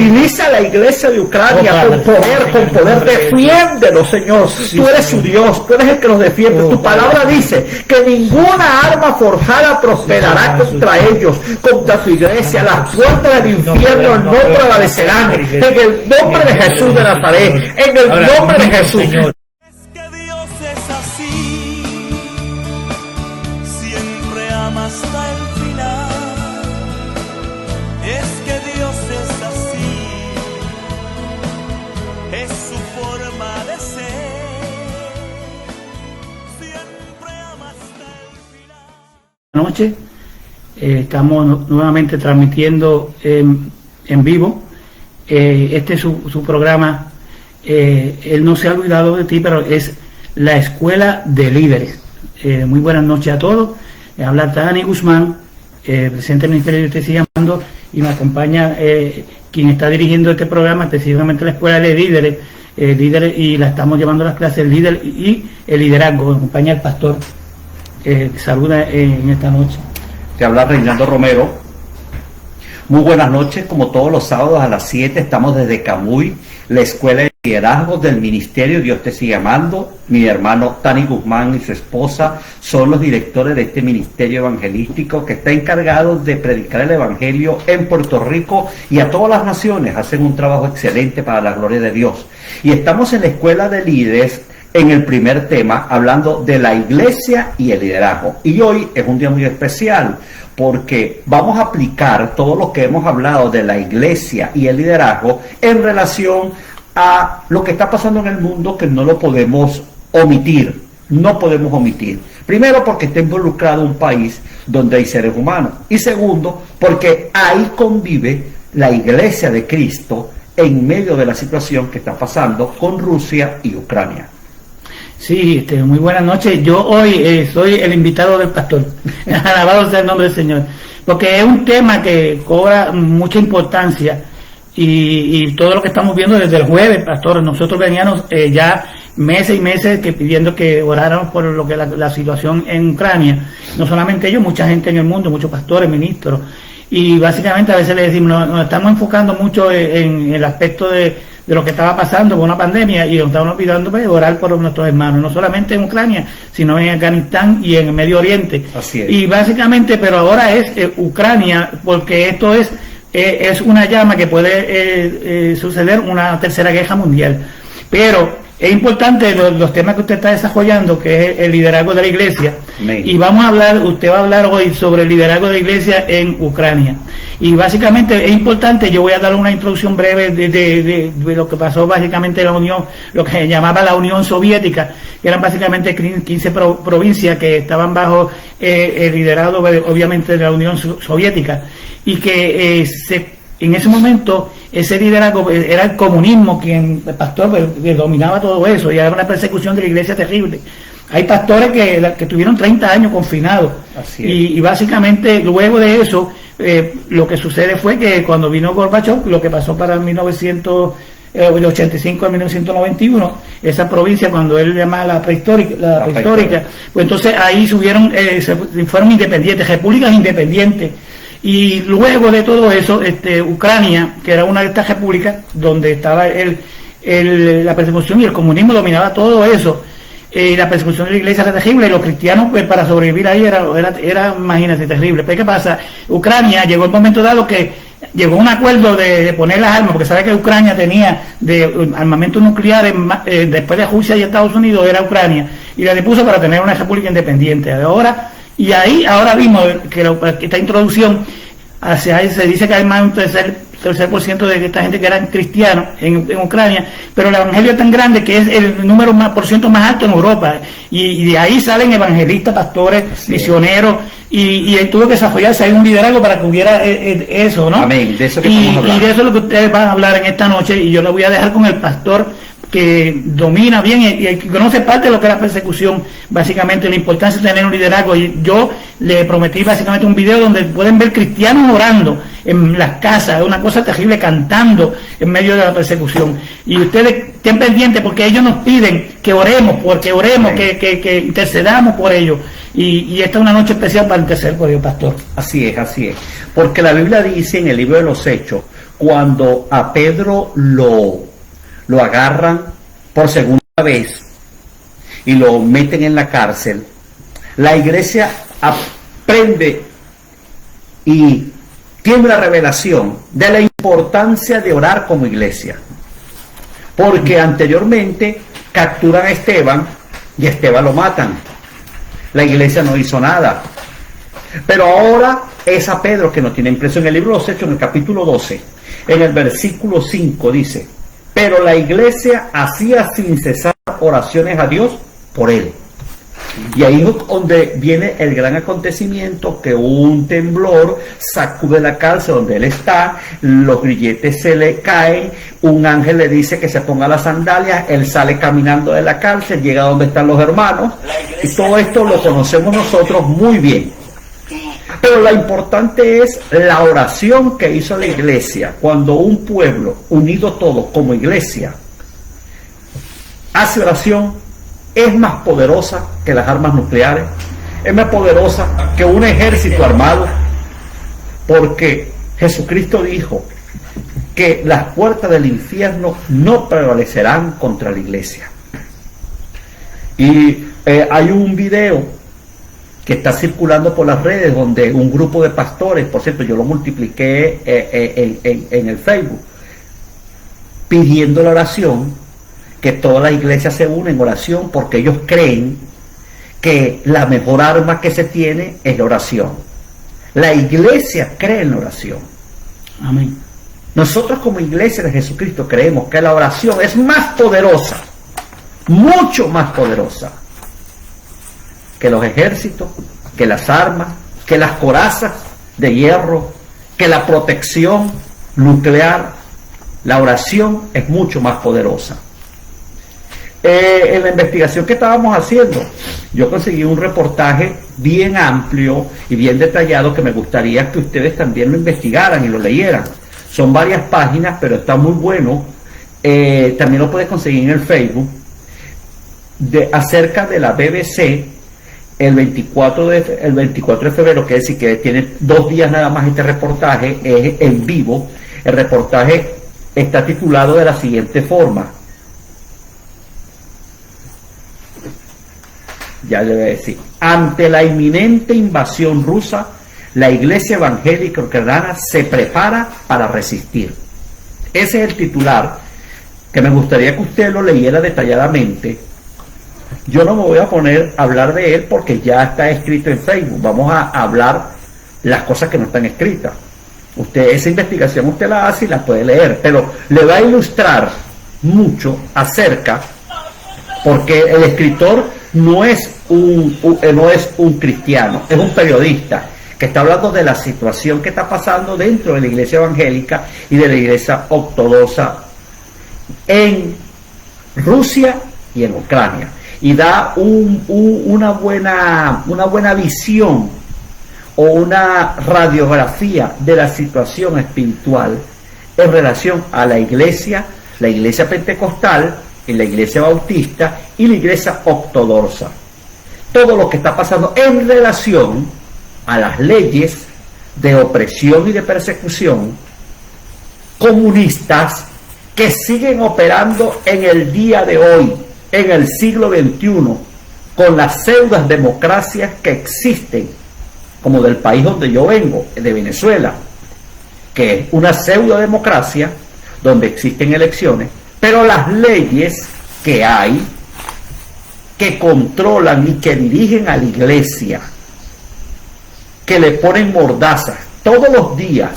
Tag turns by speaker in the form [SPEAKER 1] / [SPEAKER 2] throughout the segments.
[SPEAKER 1] Utiliza la iglesia de Ucrania con poder, defiéndelo, Señor. Tú eres su Dios, tú eres el que los defiende. Tu palabra dice que ninguna arma forjada prosperará contra ellos, contra tu iglesia. Las puertas del infierno no prevalecerán. En el nombre de Jesús de Nazaret, en el nombre de Jesús.
[SPEAKER 2] Es que Dios es así, siempre ama hasta el final. Es que Dios es así, es su forma de ser, siempre ama hasta el final.
[SPEAKER 3] Buenas noches, estamos nuevamente transmitiendo en vivo. Este es su programa. Él no se ha olvidado de ti, pero es la Escuela de Líderes. Muy buenas noches a todos. Habla Tani Guzmán, presidente del Ministerio de Te Sigue Amando, y me acompaña quien está dirigiendo este programa, específicamente la Escuela de Líderes, y la estamos llevando a las clases líder y el liderazgo. Me acompaña el pastor. Saluda en esta noche.
[SPEAKER 1] Te habla Reinaldo Romero. Muy buenas noches, como todos los sábados a las 7 estamos desde Camuy, la Escuela de Liderazgo del Ministerio Dios Te Sigue Amando. Mi hermano Tani Guzmán y su esposa son los directores de este ministerio evangelístico que está encargado de predicar el evangelio en Puerto Rico y a todas las naciones. Hacen un trabajo excelente para la gloria de Dios. Y estamos en la Escuela de Líderes en el primer tema, hablando de la iglesia y el liderazgo. Y hoy es un día muy especial, porque vamos a aplicar todo lo que hemos hablado de la iglesia y el liderazgo en relación a lo que está pasando en el mundo, que no lo podemos omitir. No podemos omitir. Primero, porque está involucrado un país donde hay seres humanos. Y segundo, porque ahí convive la iglesia de Cristo en medio de la situación que está pasando con Rusia y Ucrania.
[SPEAKER 3] Sí, muy buenas noches. Yo hoy soy el invitado del pastor. Alabado sea el nombre del Señor. Porque es un tema que cobra mucha importancia y todo lo que estamos viendo desde el jueves, pastor. Nosotros veníamos ya meses y meses pidiendo que oráramos por lo que la situación en Ucrania. No solamente ellos, mucha gente en el mundo, muchos pastores, ministros. Y básicamente a veces le decimos, nos estamos enfocando mucho en el aspecto de lo que estaba pasando con una pandemia, y nos estamos olvidando de orar por nuestros hermanos, no solamente en Ucrania, sino en Afganistán y en el Medio Oriente.
[SPEAKER 1] Así es.
[SPEAKER 3] Y básicamente, pero ahora es Ucrania, porque esto es una llama que puede suceder una tercera guerra mundial. Pero es importante los temas que usted está desarrollando, que es el liderazgo de la iglesia.
[SPEAKER 1] Amén.
[SPEAKER 3] Y usted va a hablar hoy sobre el liderazgo de la iglesia en Ucrania. Y básicamente es importante, yo voy a dar una introducción breve de lo que pasó básicamente en la Unión, lo que se llamaba la Unión Soviética, que eran básicamente 15 provincias que estaban bajo el liderazgo, obviamente, de la Unión Soviética, y que en ese momento ese liderazgo era el comunismo el pastor que dominaba todo eso, y era una persecución de la iglesia terrible. Hay pastores que tuvieron 30 años confinados, y básicamente luego de eso lo que sucede fue que cuando vino Gorbachev, lo que pasó para 1985 a 1991, esa provincia, cuando él llamaba la prehistórica, pues entonces ahí fueron independientes, repúblicas independientes. Y luego de todo eso, Ucrania, que era una de estas repúblicas donde estaba la persecución y el comunismo dominaba todo eso, la persecución de la iglesia era terrible, y los cristianos, pues, para sobrevivir ahí era imagínate, terrible. Pero ¿qué pasa? Ucrania llegó el momento dado que llegó a un acuerdo de poner las armas, porque sabe que Ucrania tenía de armamentos nucleares, después de Rusia y Estados Unidos era Ucrania, y la dispuso para tener una república independiente. Y ahora vimos que esta introducción se dice que hay más de un tercer por ciento de esta gente que eran cristianos en Ucrania, pero el evangelio es tan grande que es el número por ciento más alto en Europa, y de ahí salen evangelistas, pastores, misioneros, y él tuvo que desarrollarse un liderazgo para que hubiera eso, ¿no?
[SPEAKER 1] Amén. De eso que estamos hablando.
[SPEAKER 3] Y de eso es lo que ustedes van a hablar en esta noche, y yo lo voy a dejar con el pastor que domina bien y conoce parte de lo que es la persecución, básicamente la importancia de tener un liderazgo. Y yo le prometí básicamente un video donde pueden ver cristianos orando en las casas, una cosa terrible, cantando en medio de la persecución. Y ustedes estén pendientes, porque ellos nos piden que oremos, que intercedamos por ellos. Y esta es una noche especial para interceder por ellos, pastor.
[SPEAKER 1] Así es, porque la Biblia dice en el libro de los Hechos, cuando a Pedro lo agarran por segunda vez y lo meten en la cárcel, la iglesia aprende y tiene la revelación de la importancia de orar como iglesia, porque anteriormente capturan a Esteban y a Esteban lo matan. La iglesia no hizo nada, pero ahora es a Pedro que nos tienen preso. En el libro de los Hechos, en el capítulo 12, en el versículo 5 dice: pero la iglesia hacía sin cesar oraciones a Dios por él. Y ahí es donde viene el gran acontecimiento, que un temblor sacude la cárcel donde él está, los grilletes se le caen, un ángel le dice que se ponga las sandalias, él sale caminando de la cárcel, llega donde están los hermanos, y todo esto lo conocemos nosotros muy bien. Pero lo importante es la oración que hizo la iglesia. Cuando un pueblo, unido todos como iglesia, hace oración, es más poderosa que las armas nucleares, es más poderosa que un ejército armado, porque Jesucristo dijo que las puertas del infierno no prevalecerán contra la iglesia. Y hay un video que está circulando por las redes donde un grupo de pastores, por cierto, yo lo multipliqué en el Facebook, pidiendo la oración, que toda la iglesia se une en oración, porque ellos creen que la mejor arma que se tiene es la oración. La iglesia cree en la oración.
[SPEAKER 3] Amén.
[SPEAKER 1] Nosotros como iglesia de Jesucristo creemos que la oración es más poderosa, mucho más poderosa que los ejércitos, que las armas, que las corazas de hierro, que la protección nuclear. La oración es mucho más poderosa. En la investigación que estábamos haciendo, yo conseguí un reportaje bien amplio y bien detallado que me gustaría que ustedes también lo investigaran y lo leyeran. Son varias páginas, pero está muy bueno. También lo puedes conseguir en el Facebook, acerca de la BBC, el 24 de febrero, que es decir, que tiene 2 días nada más este reportaje, es en vivo. El reportaje está titulado de la siguiente forma. Ya le voy a decir: ante la inminente invasión rusa, la iglesia evangélica ucraniana se prepara para resistir. Ese es el titular, que me gustaría que usted lo leyera detalladamente. Yo no me voy a poner a hablar de él porque ya está escrito en Facebook. Vamos a hablar las cosas que no están escritas. Usted, esa investigación usted la hace y la puede leer, pero le va a ilustrar mucho acerca, porque el escritor no es un cristiano, es un periodista que está hablando de la situación que está pasando dentro de la iglesia evangélica y de la iglesia ortodoxa en Rusia y en Ucrania, y da una buena visión o una radiografía de la situación espiritual en relación a la iglesia pentecostal y la iglesia bautista y la iglesia ortodoxa. Todo lo que está pasando en relación a las leyes de opresión y de persecución comunistas que siguen operando en el día de hoy, en el siglo XXI, con las pseudas democracias que existen, como del país donde yo vengo, de Venezuela, que es una pseudo democracia donde existen elecciones, pero las leyes que hay, que controlan y que dirigen a la iglesia, que le ponen mordazas todos los días,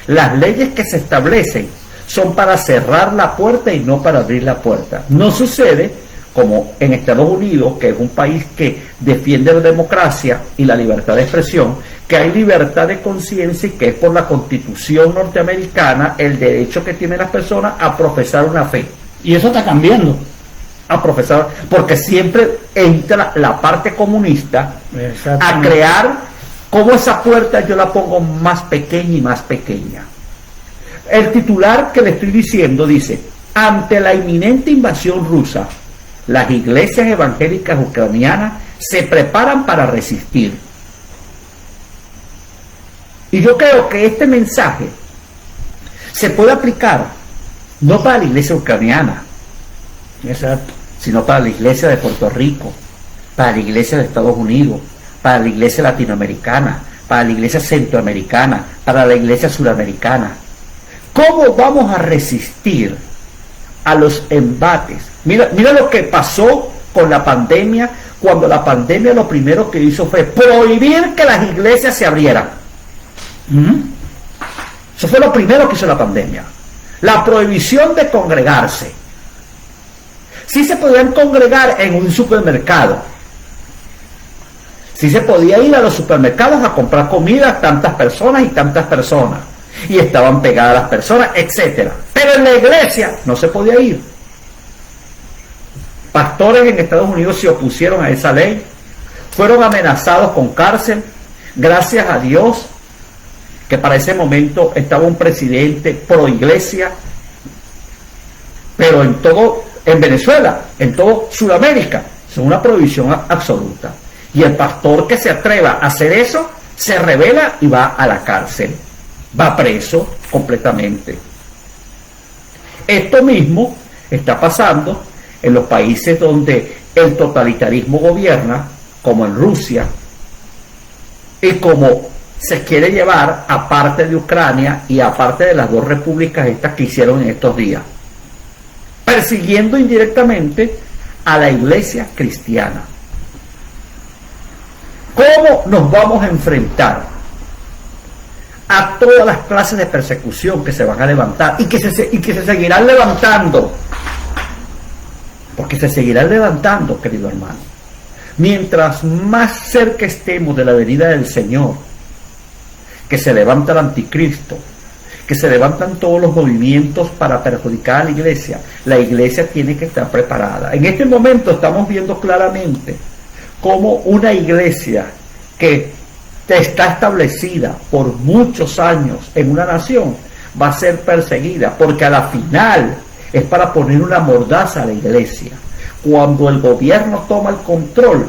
[SPEAKER 1] las leyes que se establecen son para cerrar la puerta y no para abrir la puerta. No sucede como en Estados Unidos, que es un país que defiende la democracia y la libertad de expresión, que hay libertad de conciencia y que es por la Constitución norteamericana el derecho que tienen las personas a profesar una fe.
[SPEAKER 3] Y eso está cambiando.
[SPEAKER 1] A profesar, porque siempre entra la parte comunista a crear cómo esa puerta yo la pongo más pequeña y más pequeña. El titular que le estoy diciendo dice: ante la inminente invasión rusa, las iglesias evangélicas ucranianas se preparan para resistir. Y yo creo que este mensaje se puede aplicar no para la iglesia ucraniana,
[SPEAKER 3] Exacto.
[SPEAKER 1] sino para la iglesia de Puerto Rico, para la iglesia de Estados Unidos, para la iglesia latinoamericana, para la iglesia centroamericana, para la iglesia suramericana. ¿Cómo vamos a resistir a los embates? Mira lo que pasó con la pandemia, cuando la pandemia lo primero que hizo fue prohibir que las iglesias se abrieran. Eso fue lo primero que hizo la pandemia. La prohibición de congregarse. Sí se podían congregar en un supermercado. Sí se podía ir a los supermercados a comprar comida, tantas personas y tantas personas. Y estaban pegadas las personas, etcétera. Pero en la iglesia no se podía ir. Pastores en Estados Unidos se opusieron a esa ley. Fueron amenazados con cárcel. Gracias a Dios que para ese momento estaba un presidente pro iglesia. Pero en Venezuela, en todo Sudamérica, es una prohibición absoluta. Y el pastor que se atreva a hacer eso, se rebela y va a la cárcel. Va preso completamente. Esto mismo está pasando en los países donde el totalitarismo gobierna, como en Rusia, y como se quiere llevar aparte de Ucrania y aparte de las dos repúblicas estas que hicieron en estos días, persiguiendo indirectamente a la iglesia cristiana. ¿Cómo nos vamos a enfrentar a todas las clases de persecución que se van a levantar y que se seguirán levantando? Porque se seguirán levantando, querido hermano. Mientras más cerca estemos de la venida del Señor, que se levanta el anticristo, que se levantan todos los movimientos para perjudicar a la iglesia tiene que estar preparada. En este momento estamos viendo claramente cómo una iglesia que está establecida por muchos años en una nación va a ser perseguida, porque a la final es para poner una mordaza a la iglesia. Cuando el gobierno toma el control,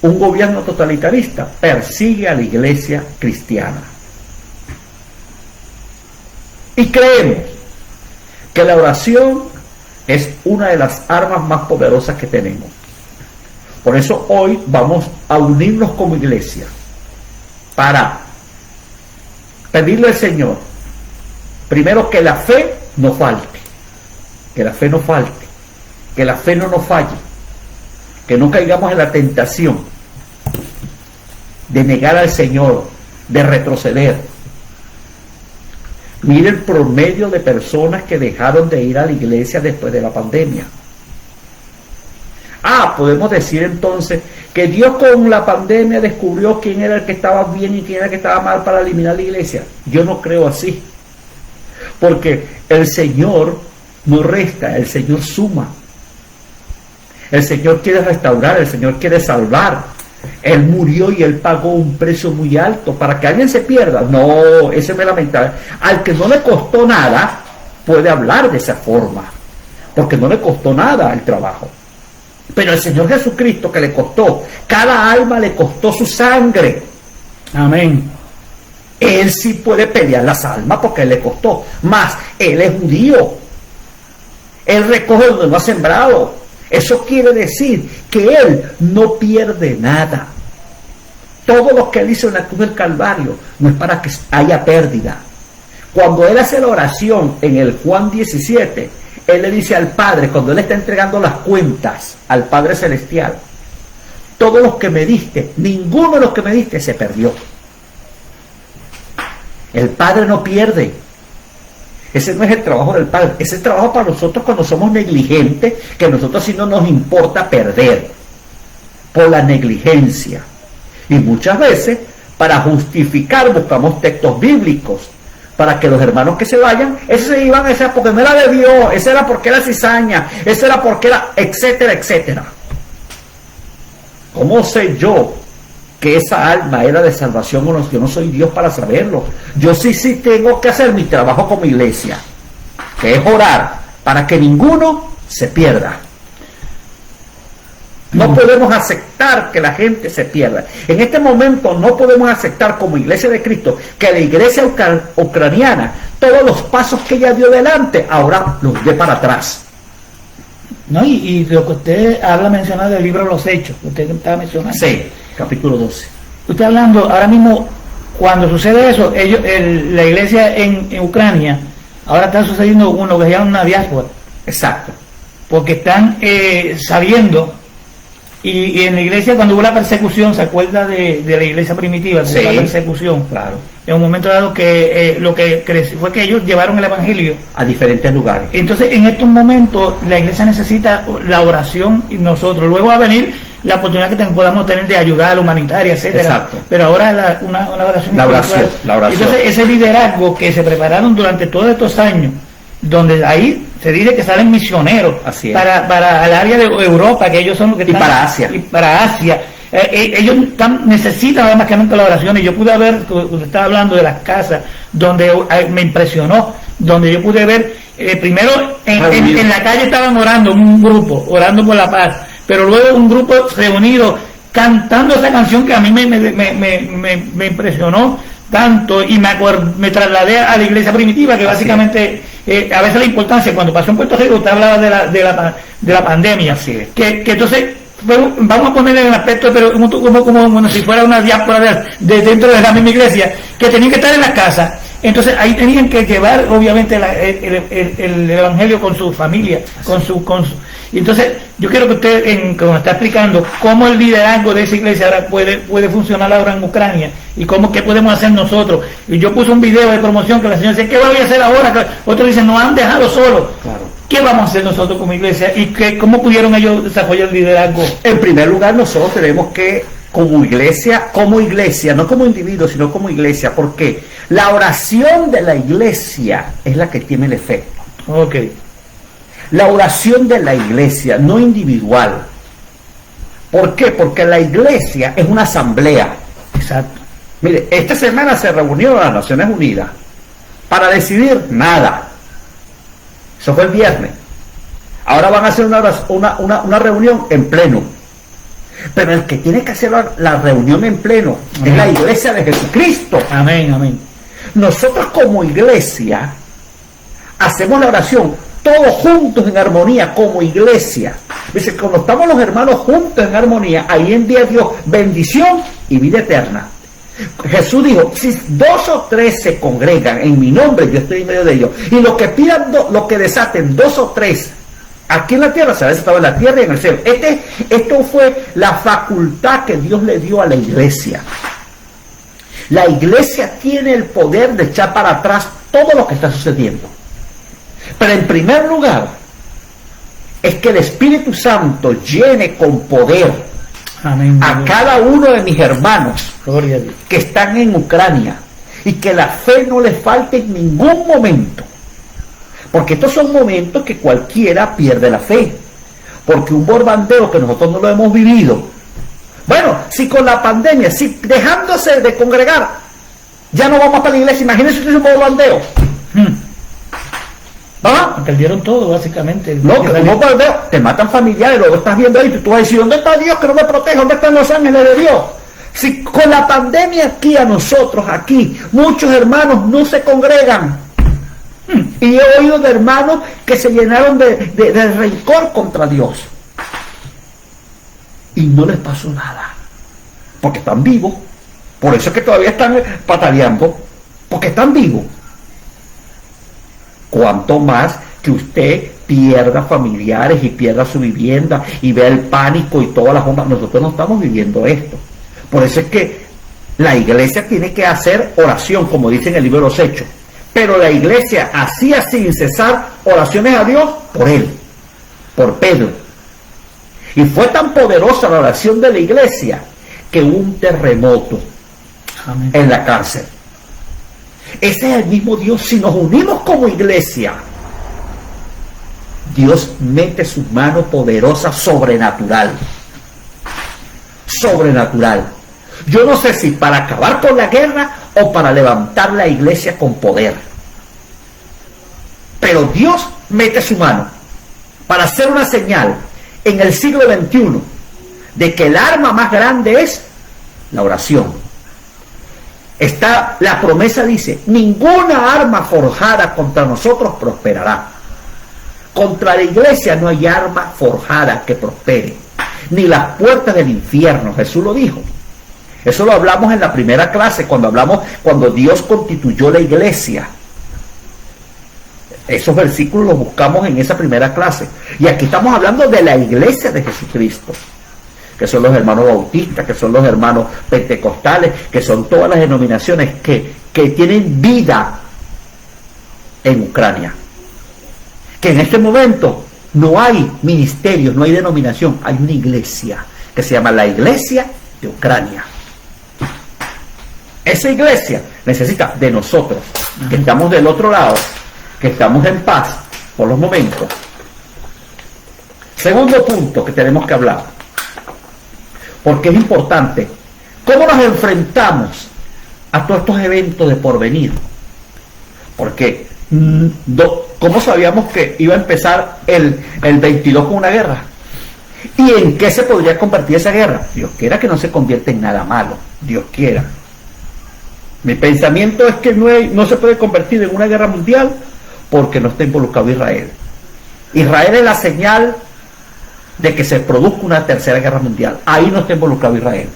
[SPEAKER 1] un gobierno totalitarista persigue a la iglesia cristiana. Y creemos que la oración es una de las armas más poderosas que tenemos. Por eso hoy vamos a unirnos como iglesia para pedirle al Señor, primero, que la fe no falte, que la fe no falte, que la fe no nos falle, que no caigamos en la tentación de negar al Señor, de retroceder. Mire el promedio de personas que dejaron de ir a la iglesia después de la pandemia. Podemos decir entonces que Dios con la pandemia descubrió quién era el que estaba bien y quién era el que estaba mal para eliminar la iglesia. Yo no creo así. Porque el Señor no resta, el Señor suma. El Señor quiere restaurar, el Señor quiere salvar. Él murió y Él pagó un precio muy alto para que alguien se pierda. No, eso es lamentable. Al que no le costó nada, puede hablar de esa forma, porque no le costó nada el trabajo. Pero el Señor Jesucristo, que le costó, cada alma le costó su sangre.
[SPEAKER 3] Amén.
[SPEAKER 1] Él sí puede pelear las almas porque Él le costó. Más, Él es judío. Él recoge donde no ha sembrado. Eso quiere decir que Él no pierde nada. Todo lo que Él hizo en la cruz del Calvario no es para que haya pérdida. Cuando Él hace la oración en el Juan 17, Él le dice al Padre, cuando Él está entregando las cuentas al Padre Celestial, todos los que me diste, ninguno de los que me diste se perdió. El Padre no pierde. Ese no es el trabajo del Padre. Ese es el trabajo para nosotros cuando somos negligentes, que a nosotros sí no nos importa perder por la negligencia. Y muchas veces, para justificar, buscamos textos bíblicos para que los hermanos que se vayan, esos se iban, esa porque me la debió, esa era porque era cizaña, esa era porque era, etcétera, etcétera. ¿Cómo sé yo que esa alma era de salvación o no? Yo no soy Dios para saberlo. Yo sí tengo que hacer mi trabajo como iglesia, que es orar para que ninguno se pierda. No podemos aceptar que la gente se pierda. En este momento no podemos aceptar como Iglesia de Cristo que la iglesia ucraniana, todos los pasos que ella dio adelante, ahora los dé para atrás.
[SPEAKER 3] No, y lo que usted habla mencionado del libro Los Hechos, usted estaba mencionando.
[SPEAKER 1] Sí, capítulo 12.
[SPEAKER 3] Usted hablando, ahora mismo, cuando sucede eso, la iglesia en Ucrania, ahora está sucediendo lo que se llama una diáspora.
[SPEAKER 1] Exacto.
[SPEAKER 3] Porque están sabiendo, y en la iglesia cuando hubo la persecución, ¿se acuerda de la iglesia primitiva?
[SPEAKER 1] Sí,
[SPEAKER 3] la persecución.
[SPEAKER 1] Claro.
[SPEAKER 3] En un momento dado que lo que creció fue que ellos llevaron el evangelio
[SPEAKER 1] A diferentes lugares.
[SPEAKER 3] Entonces, en estos momentos, la iglesia necesita la oración y nosotros. Luego va a venir la oportunidad que podamos tener de ayuda a la humanitaria, etcétera.
[SPEAKER 1] Exacto.
[SPEAKER 3] Pero ahora una oración.
[SPEAKER 1] La oración.
[SPEAKER 3] Entonces, ese liderazgo que se prepararon durante todos estos años, donde ahí se dice que salen misioneros
[SPEAKER 1] Así es.
[SPEAKER 3] para el área de Europa, que ellos son los que están.
[SPEAKER 1] para Asia.
[SPEAKER 3] Y para Asia. Ellos necesitan además que nunca la oración. Y yo pude ver, usted estaba hablando de las casas, donde me impresionó, donde yo pude ver, primero en la calle estaban orando, un grupo, orando por la paz, pero luego un grupo reunido cantando esa canción que a mí me impresionó tanto, y me trasladé a la iglesia primitiva, que básicamente a veces la importancia, cuando pasó en Puerto Rico, usted hablaba de la pandemia,
[SPEAKER 1] Así es.
[SPEAKER 3] que entonces vamos a poner en el aspecto, pero como si fuera una diáspora de dentro de la misma iglesia, que tenían que estar en la casa. Entonces ahí tenían que llevar obviamente el evangelio con su familia, y entonces yo quiero que usted como está explicando cómo el liderazgo de esa iglesia ahora puede funcionar ahora en Ucrania, y qué podemos hacer nosotros. Y yo puse un video de promoción que la señora dice, ¿qué voy a hacer ahora? Otros dicen, nos han dejado solos.
[SPEAKER 1] Claro.
[SPEAKER 3] ¿Qué vamos a hacer nosotros como iglesia? ¿Y cómo pudieron ellos desarrollar el liderazgo?
[SPEAKER 1] En primer lugar, nosotros tenemos que, como iglesia, no como individuo, sino como iglesia, porque la oración de la iglesia es la que tiene el efecto.
[SPEAKER 3] Ok.
[SPEAKER 1] La oración de la iglesia, no individual. ¿Por qué? Porque la iglesia es una asamblea.
[SPEAKER 3] Exacto.
[SPEAKER 1] Mire, esta semana se reunió las Naciones Unidas para decidir nada. Eso fue el viernes. Ahora van a hacer una reunión en pleno. Pero el que tiene que hacer la reunión en pleno es la iglesia de Jesucristo.
[SPEAKER 3] Amén, amén.
[SPEAKER 1] Nosotros como iglesia hacemos la oración todos juntos en armonía como iglesia. Dice, cuando estamos los hermanos juntos en armonía, ahí envía Dios bendición y vida eterna. Jesús dijo, si 2 o 3 se congregan en mi nombre, yo estoy en medio de ellos, y lo que pidan, lo que desaten 2 o 3 aquí en la tierra, se ha desatado en la tierra y en el cielo. Esto fue la facultad que Dios le dio a la iglesia. La iglesia tiene el poder de echar para atrás todo lo que está sucediendo. Pero en primer lugar, es que el Espíritu Santo llene con poder
[SPEAKER 3] Amén,
[SPEAKER 1] a cada uno de mis hermanos
[SPEAKER 3] gloria a Dios,
[SPEAKER 1] que están en Ucrania, y que la fe no les falte en ningún momento, porque estos son momentos que cualquiera pierde la fe, porque un bombardeo que nosotros no lo hemos vivido, bueno, si con la pandemia, si dejándose de congregar ya no vamos para la iglesia, imagínense si es un bombardeo. ¿Ah?
[SPEAKER 3] perdieron todo básicamente.
[SPEAKER 1] No, que como bombardeo, te matan familiares, luego estás viendo ahí, tú vas a decir, ¿dónde está Dios que no me protege? ¿Dónde están los ángeles de Dios? Si con la pandemia aquí a nosotros, aquí, muchos hermanos no se congregan. Y he oído de hermanos que se llenaron de rencor contra Dios. Y no les pasó nada. Porque están vivos. Por eso es que todavía están pataleando. Porque están vivos. Cuanto más que usted pierda familiares y pierda su vivienda y vea el pánico y todas las bombas. Nosotros no estamos viviendo esto. Por eso es que la iglesia tiene que hacer oración, como dice en el libro de los Hechos. Pero la iglesia hacía sin cesar oraciones a Dios por él, por Pedro. Y fue tan poderosa la oración de la iglesia que hubo un terremoto
[SPEAKER 3] Amén.
[SPEAKER 1] en la cárcel. Ese es el mismo Dios. Si nos unimos como iglesia, Dios mete su mano poderosa sobrenatural. Sobrenatural. Yo no sé si para acabar con la guerra o para levantar la iglesia con poder. Pero Dios mete su mano para hacer una señal en el siglo XXI de que el arma más grande es la oración. Está, la promesa dice, ninguna arma forjada contra nosotros prosperará. Contra la iglesia no hay arma forjada que prospere, ni las puertas del infierno. Jesús lo dijo. Eso lo hablamos en la primera clase, cuando Dios constituyó la iglesia. Esos versículos los buscamos en esa primera clase. Y aquí estamos hablando de la iglesia de Jesucristo, que son los hermanos bautistas, que son los hermanos pentecostales, que son todas las denominaciones que tienen vida en Ucrania. Que en este momento no hay ministerios, no hay denominación, hay una iglesia que se llama la Iglesia de Ucrania. Esa iglesia necesita de nosotros, que estamos del otro lado, que estamos en paz por los momentos. Segundo punto que tenemos que hablar, porque es importante, ¿cómo nos enfrentamos a todos estos eventos de porvenir? Porque, ¿cómo sabíamos que iba a empezar el 22 con una guerra? ¿Y en qué se podría convertir esa guerra? Dios quiera que no se convierta en nada malo, Dios quiera. Mi pensamiento es que no se puede convertir en una guerra mundial porque no está involucrado Israel. Israel es la señal de que se produzca una tercera guerra mundial. Ahí no está involucrado Israel.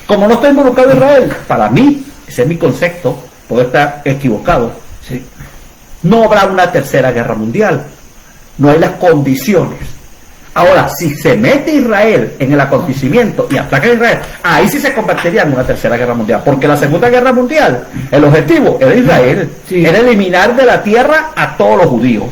[SPEAKER 1] Como no está involucrado Israel, para mí, ese es mi concepto, puedo estar equivocado, ¿sí? No habrá una tercera guerra mundial. No hay las condiciones. Ahora, si se mete Israel en el acontecimiento y ataca a Israel, ahí sí se convertiría en una tercera guerra mundial. Porque la segunda guerra mundial, el objetivo era Israel, sí, era eliminar de la tierra a todos los judíos.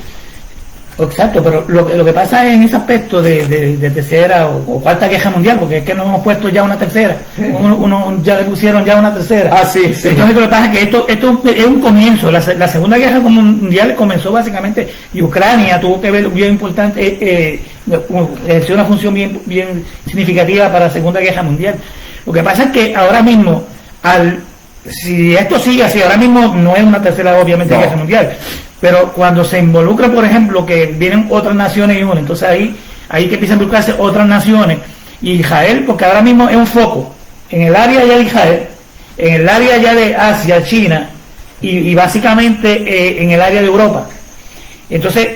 [SPEAKER 3] Exacto, pero lo que pasa en ese aspecto de tercera o cuarta guerra mundial, porque es que nos hemos puesto ya una tercera, uno ya le pusieron ya una tercera.
[SPEAKER 1] Ah, sí, sí.
[SPEAKER 3] Entonces lo que pasa es que esto es un comienzo. La segunda guerra mundial comenzó básicamente y Ucrania tuvo que ver bien importante, ejerció una función bien significativa para la segunda guerra mundial. Lo que pasa es que ahora mismo, si esto sigue así, ahora mismo no es una tercera obviamente guerra mundial. Pero cuando se involucra, por ejemplo, que vienen otras naciones y uno, entonces ahí que empiezan a involucrarse otras naciones, y Israel, porque ahora mismo es un foco en el área ya de Israel, en el área ya de Asia, China, y básicamente en el área de Europa. Entonces,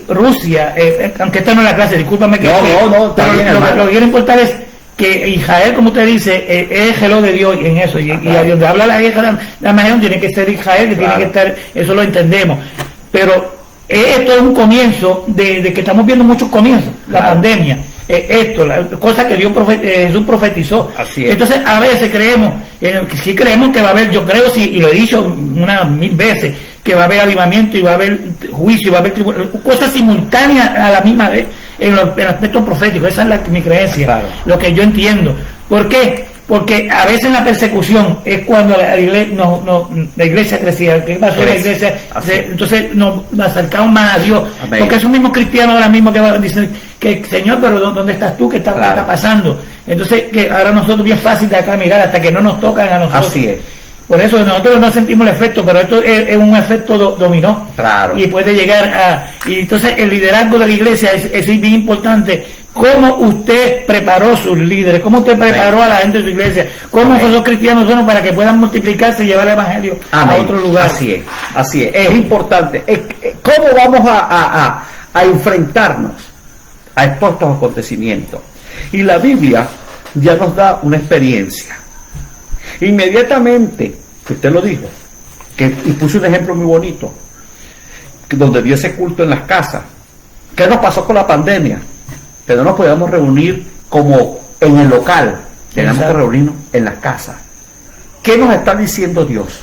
[SPEAKER 3] Rusia, aunque esta no es la clase, discúlpame que...
[SPEAKER 1] No, está bien,
[SPEAKER 3] lo que quiero importar es que Israel, como usted dice, es el gelo de Dios en eso, y a donde habla la guerra de Armagedón tiene que ser Israel, que tiene que estar, eso lo entendemos, pero esto es un comienzo de que estamos viendo muchos comienzos, la pandemia, cosa que Jesús profetizó.
[SPEAKER 1] Así es.
[SPEAKER 3] Entonces a veces sí creemos que va a haber, yo creo, sí, y lo he dicho unas 1000 veces, que va a haber avivamiento y va a haber juicio y va a haber cosas simultáneas a la misma vez en el aspecto profético. Esa es mi creencia, claro, lo que yo entiendo. ¿Por qué? Porque a veces la persecución es cuando la iglesia crecía. ¿Qué pasó en la iglesia? Entonces nos acercamos más a Dios. Amén. Porque esos mismos cristianos ahora mismo que dicen que Señor, pero ¿dónde estás tú? ¿Qué está pasando? Entonces que ahora nosotros bien fácil de acá mirar hasta que no nos tocan a nosotros.
[SPEAKER 1] Así es.
[SPEAKER 3] Por eso nosotros no sentimos el efecto, pero esto es un efecto dominó.
[SPEAKER 1] Claro.
[SPEAKER 3] Y puede llegar y entonces el liderazgo de la iglesia es bien importante. ¿Cómo usted preparó sus líderes? ¿Cómo usted preparó a la gente de su iglesia? ¿Cómo esos cristianos son para que puedan multiplicarse y llevar el evangelio a otro lugar?
[SPEAKER 1] Así es, así es. Es importante. ¿Cómo vamos a enfrentarnos a estos acontecimientos? Y la Biblia ya nos da una experiencia. Inmediatamente, que usted lo dijo, y puse un ejemplo muy bonito, donde dio ese culto en las casas. ¿Qué nos pasó con la pandemia? Que no nos podíamos reunir como en el local, teníamos que reunirnos en las casas. ¿Qué nos está diciendo Dios?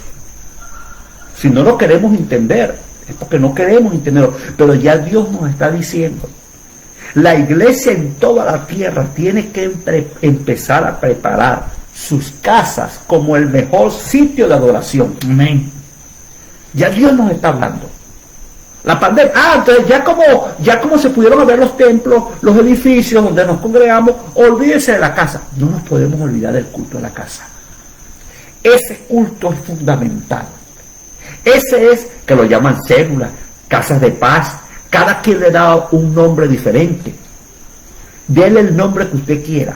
[SPEAKER 1] Si no lo queremos entender, es porque no queremos entenderlo, pero ya Dios nos está diciendo. La iglesia en toda la tierra tiene que empezar a preparar sus casas como el mejor sitio de adoración.
[SPEAKER 3] Amén.
[SPEAKER 1] Ya Dios nos está hablando. La pandemia, entonces ya como se pudieron ver los templos, los edificios donde nos congregamos, olvídese de la casa. No nos podemos olvidar del culto de la casa. Ese culto es fundamental. Ese es, que lo llaman células, casas de paz, cada quien le da un nombre diferente. Dele el nombre que usted quiera,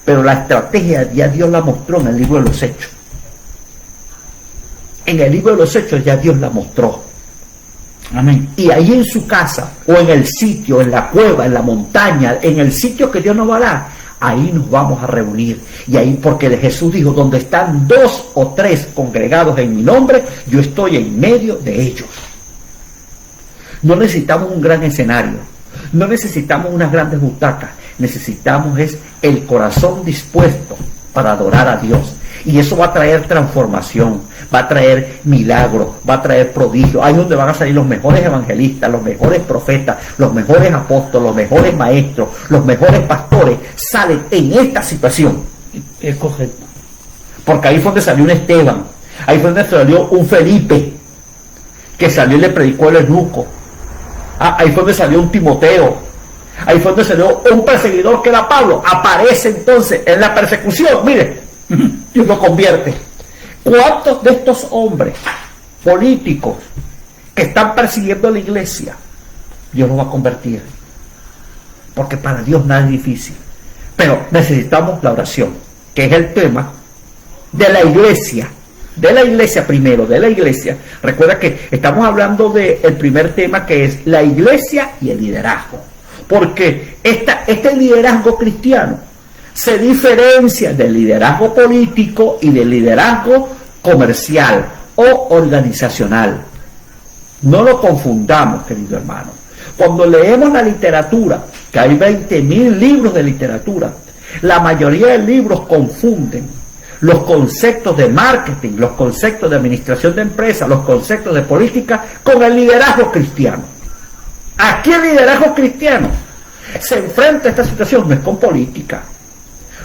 [SPEAKER 1] pero la estrategia ya Dios la mostró en el libro de los Hechos. En el libro de los Hechos ya Dios la mostró.
[SPEAKER 3] Amén.
[SPEAKER 1] Y ahí en su casa, o en el sitio, en la cueva, en la montaña, en el sitio que Dios nos va a dar, ahí nos vamos a reunir. Y ahí, porque Jesús dijo, donde están 2 o 3 congregados en mi nombre, yo estoy en medio de ellos. No necesitamos un gran escenario, no necesitamos unas grandes butacas, necesitamos es el corazón dispuesto para adorar a Dios. Y eso va a traer transformación, va a traer milagros, va a traer prodigios. Ahí es donde van a salir los mejores evangelistas, los mejores profetas, los mejores apóstoles, los mejores maestros, los mejores pastores, salen en esta situación.
[SPEAKER 3] Es correcto.
[SPEAKER 1] Porque ahí fue donde salió un Esteban, ahí fue donde salió un Felipe, que salió y le predicó el eunuco. Ahí fue donde salió un Timoteo, ahí fue donde salió un perseguidor que era Pablo. Aparece entonces en la persecución, mire, Dios lo convierte. ¿Cuántos de estos hombres políticos que están persiguiendo a la iglesia, Dios los va a convertir? Porque para Dios nada es difícil. Pero necesitamos la oración, que es el tema de la iglesia. De la iglesia primero, de la iglesia. Recuerda que estamos hablando del primer tema, que es la iglesia y el liderazgo. Porque este liderazgo cristiano se diferencia del liderazgo político y del liderazgo comercial o organizacional. No lo confundamos, querido hermano. Cuando leemos la literatura, que hay 20.000 libros de literatura, la mayoría de libros confunden los conceptos de marketing, los conceptos de administración de empresas, los conceptos de política con el liderazgo cristiano. Aquí el liderazgo cristiano se enfrenta a esta situación, no es con política,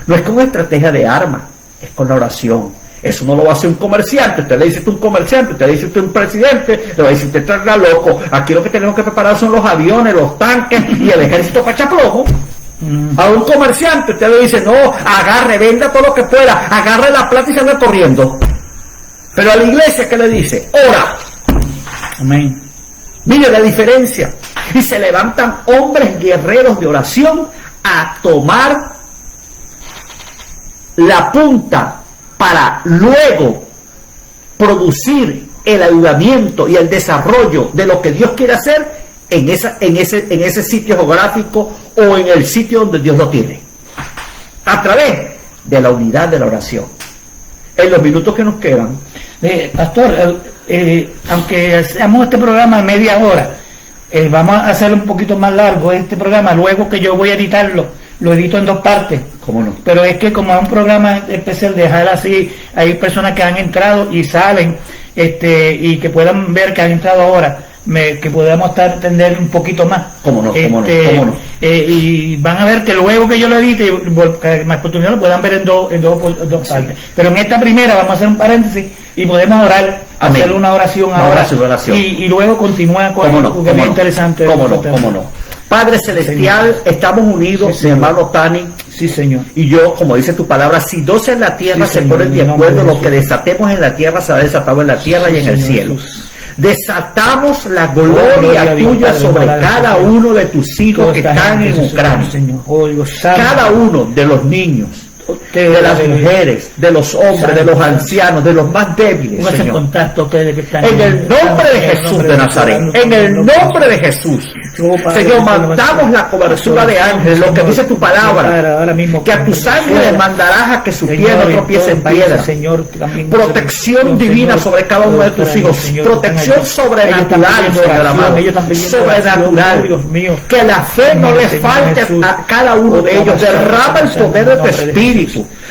[SPEAKER 1] no es con estrategia de armas, es con la oración. Eso no lo va a hacer un comerciante. Usted le dice a un comerciante, usted le dice a un presidente, le va a decir, usted está loco, aquí lo que tenemos que preparar son los aviones, los tanques y el ejército pachaplojo. A un comerciante usted le dice, no, agarre, venda todo lo que pueda, agarre la plata y salga corriendo. Pero a la iglesia, ¿qué le dice? Ora.
[SPEAKER 3] Amén.
[SPEAKER 1] Mire la diferencia. Y se levantan hombres guerreros de oración a tomar la punta para luego producir el ayudamiento y el desarrollo de lo que Dios quiere hacer en ese sitio geográfico o en el sitio donde Dios lo tiene, a través de la unidad de la oración. En los minutos que nos quedan,
[SPEAKER 3] pastor, aunque hacemos este programa en media hora, vamos a hacerlo un poquito más largo este programa. Luego que yo voy a editarlo, lo edito en 2 partes.
[SPEAKER 1] ¿Cómo no?
[SPEAKER 3] Pero es que como es un programa especial, dejar así, hay personas que han entrado y salen, y que puedan ver que han entrado ahora, que podamos atender un poquito más.
[SPEAKER 1] ¿Cómo no? ¿Cómo no? ¿Cómo no?
[SPEAKER 3] Y van a ver que luego que yo lo edite, que más oportunidad lo puedan ver en dos partes. Pero en esta primera vamos a hacer un paréntesis y podemos orar,
[SPEAKER 1] amén,
[SPEAKER 3] hacer una oración ahora.
[SPEAKER 1] Oración.
[SPEAKER 3] Y luego continúa con algo que es muy interesante.
[SPEAKER 1] ¿Cómo no? Padre Celestial, sí, estamos unidos, sí, mi hermano Tani,
[SPEAKER 3] sí, Señor,
[SPEAKER 1] y yo, como dice tu palabra, si 2 en la tierra, sí, se ponen de acuerdo, lo que desatemos en la tierra será desatado en la tierra, sí, y en el cielo. Jesús. Desatamos la gloria tuya sobre cada uno de tus hijos que están en Ucrania, cada uno de los niños, de las mujeres, de los hombres, de los ancianos, de los más débiles, Señor. En el nombre de Jesús de Nazaret, en el nombre de Jesús, Señor, mandamos la cobertura de ángeles, lo que dice tu palabra, que a tus ángeles mandarás a que su pie no tropiece en piedra. Protección divina sobre cada uno de tus hijos, protección sobrenatural, Señor amado, sobrenatural, que la fe no les falte a cada uno de ellos. Derrama el poder de tu espíritu.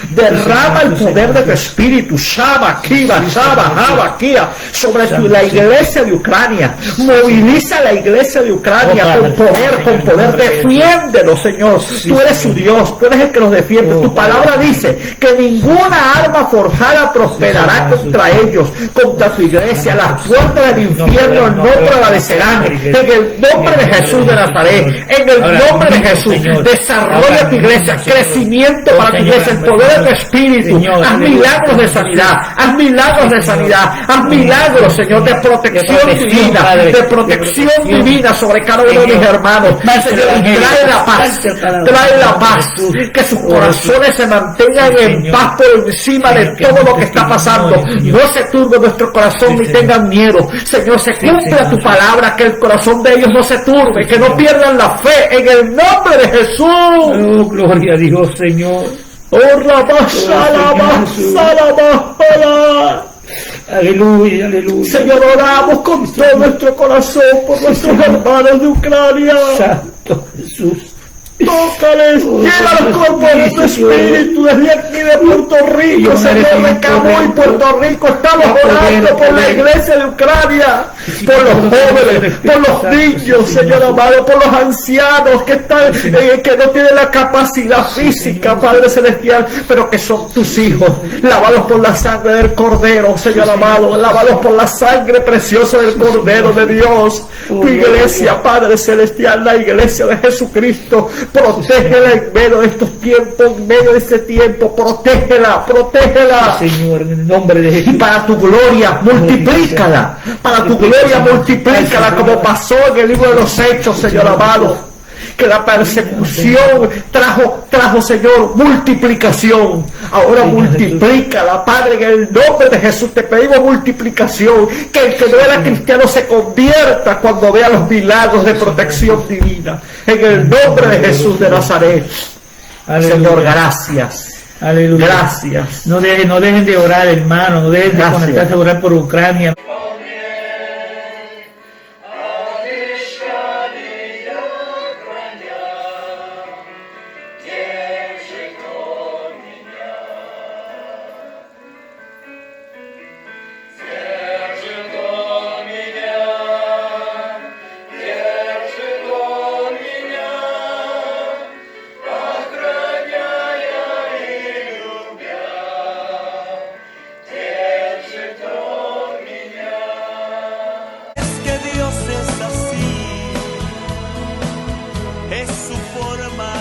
[SPEAKER 1] Derrama el poder de tu espíritu, Shaba, Kiva, Shaba, Haba, Kia, sobre la iglesia de Ucrania. Moviliza la iglesia de Ucrania con poder, defiéndelo, Señor. Tú eres su Dios, tú eres el que los defiende. Tu palabra dice que ninguna arma forjada prosperará contra ellos, contra tu iglesia. Las puertas del infierno no prevalecerán. En el nombre de Jesús de Nazaret, en el nombre de Jesús, desarrolla tu iglesia, crecimiento para tu iglesia, el poder de
[SPEAKER 4] en espíritu.
[SPEAKER 3] Señor,
[SPEAKER 4] Haz milagros de sanidad. Haz milagros de sanidad. Haz milagros, Señor, de protección divina.
[SPEAKER 3] Padre.
[SPEAKER 4] De protección divina sobre cada uno de mis hermanos. Señor, y trae la paz. Trae la paz. Que sus corazones se mantengan en paz por encima de todo lo que está pasando. No se turbe nuestro corazón ni tengan miedo. Señor, se cumpla tu palabra, que el corazón de ellos no se turbe, que no pierdan la fe en el nombre de Jesús.
[SPEAKER 3] Oh, gloria a Dios, Señor.
[SPEAKER 4] Oh,
[SPEAKER 3] Aleluya, aleluya.
[SPEAKER 4] Señor, oramos con todo nuestro corazón por nuestros hermanos de Ucrania.
[SPEAKER 3] Santo Jesús.
[SPEAKER 4] Tócales, llévalos con poder de tu espíritu desde aquí de Puerto Rico, Señor, de Camuy, Puerto Rico. Estamos orando por la iglesia de Ucrania, por los jóvenes, por los niños, Señor amado, por los ancianos que están, que no tienen la capacidad física, Padre celestial, pero que son tus hijos, lavados por la sangre del Cordero, Señor amado, lavados por la sangre preciosa del Cordero de Dios. Tu iglesia, Padre celestial, la iglesia de Jesucristo, protégela en medio de estos tiempos, en medio de este tiempo, protégela, protégela.
[SPEAKER 3] Señor, en el nombre de
[SPEAKER 4] Y
[SPEAKER 3] Jesús.
[SPEAKER 4] para tu gloria, multiplícala. Para tu gloria, multiplícala, como pasó en el libro de los Hechos, Señor amado. Que la persecución trajo, Señor, multiplicación. Ahora multiplícala, Padre, en el nombre de Jesús te pedimos multiplicación. Que el que no era cristiano se convierta cuando vea los milagros de protección divina. En el nombre de Jesús de Nazaret.
[SPEAKER 3] Aleluya.
[SPEAKER 4] Señor, gracias.
[SPEAKER 3] Aleluya.
[SPEAKER 4] Gracias.
[SPEAKER 3] No dejen de orar, hermano. No dejen de
[SPEAKER 4] Gracias.
[SPEAKER 3] conectarse a orar por Ucrania.
[SPEAKER 2] Es que Dios es así, es su forma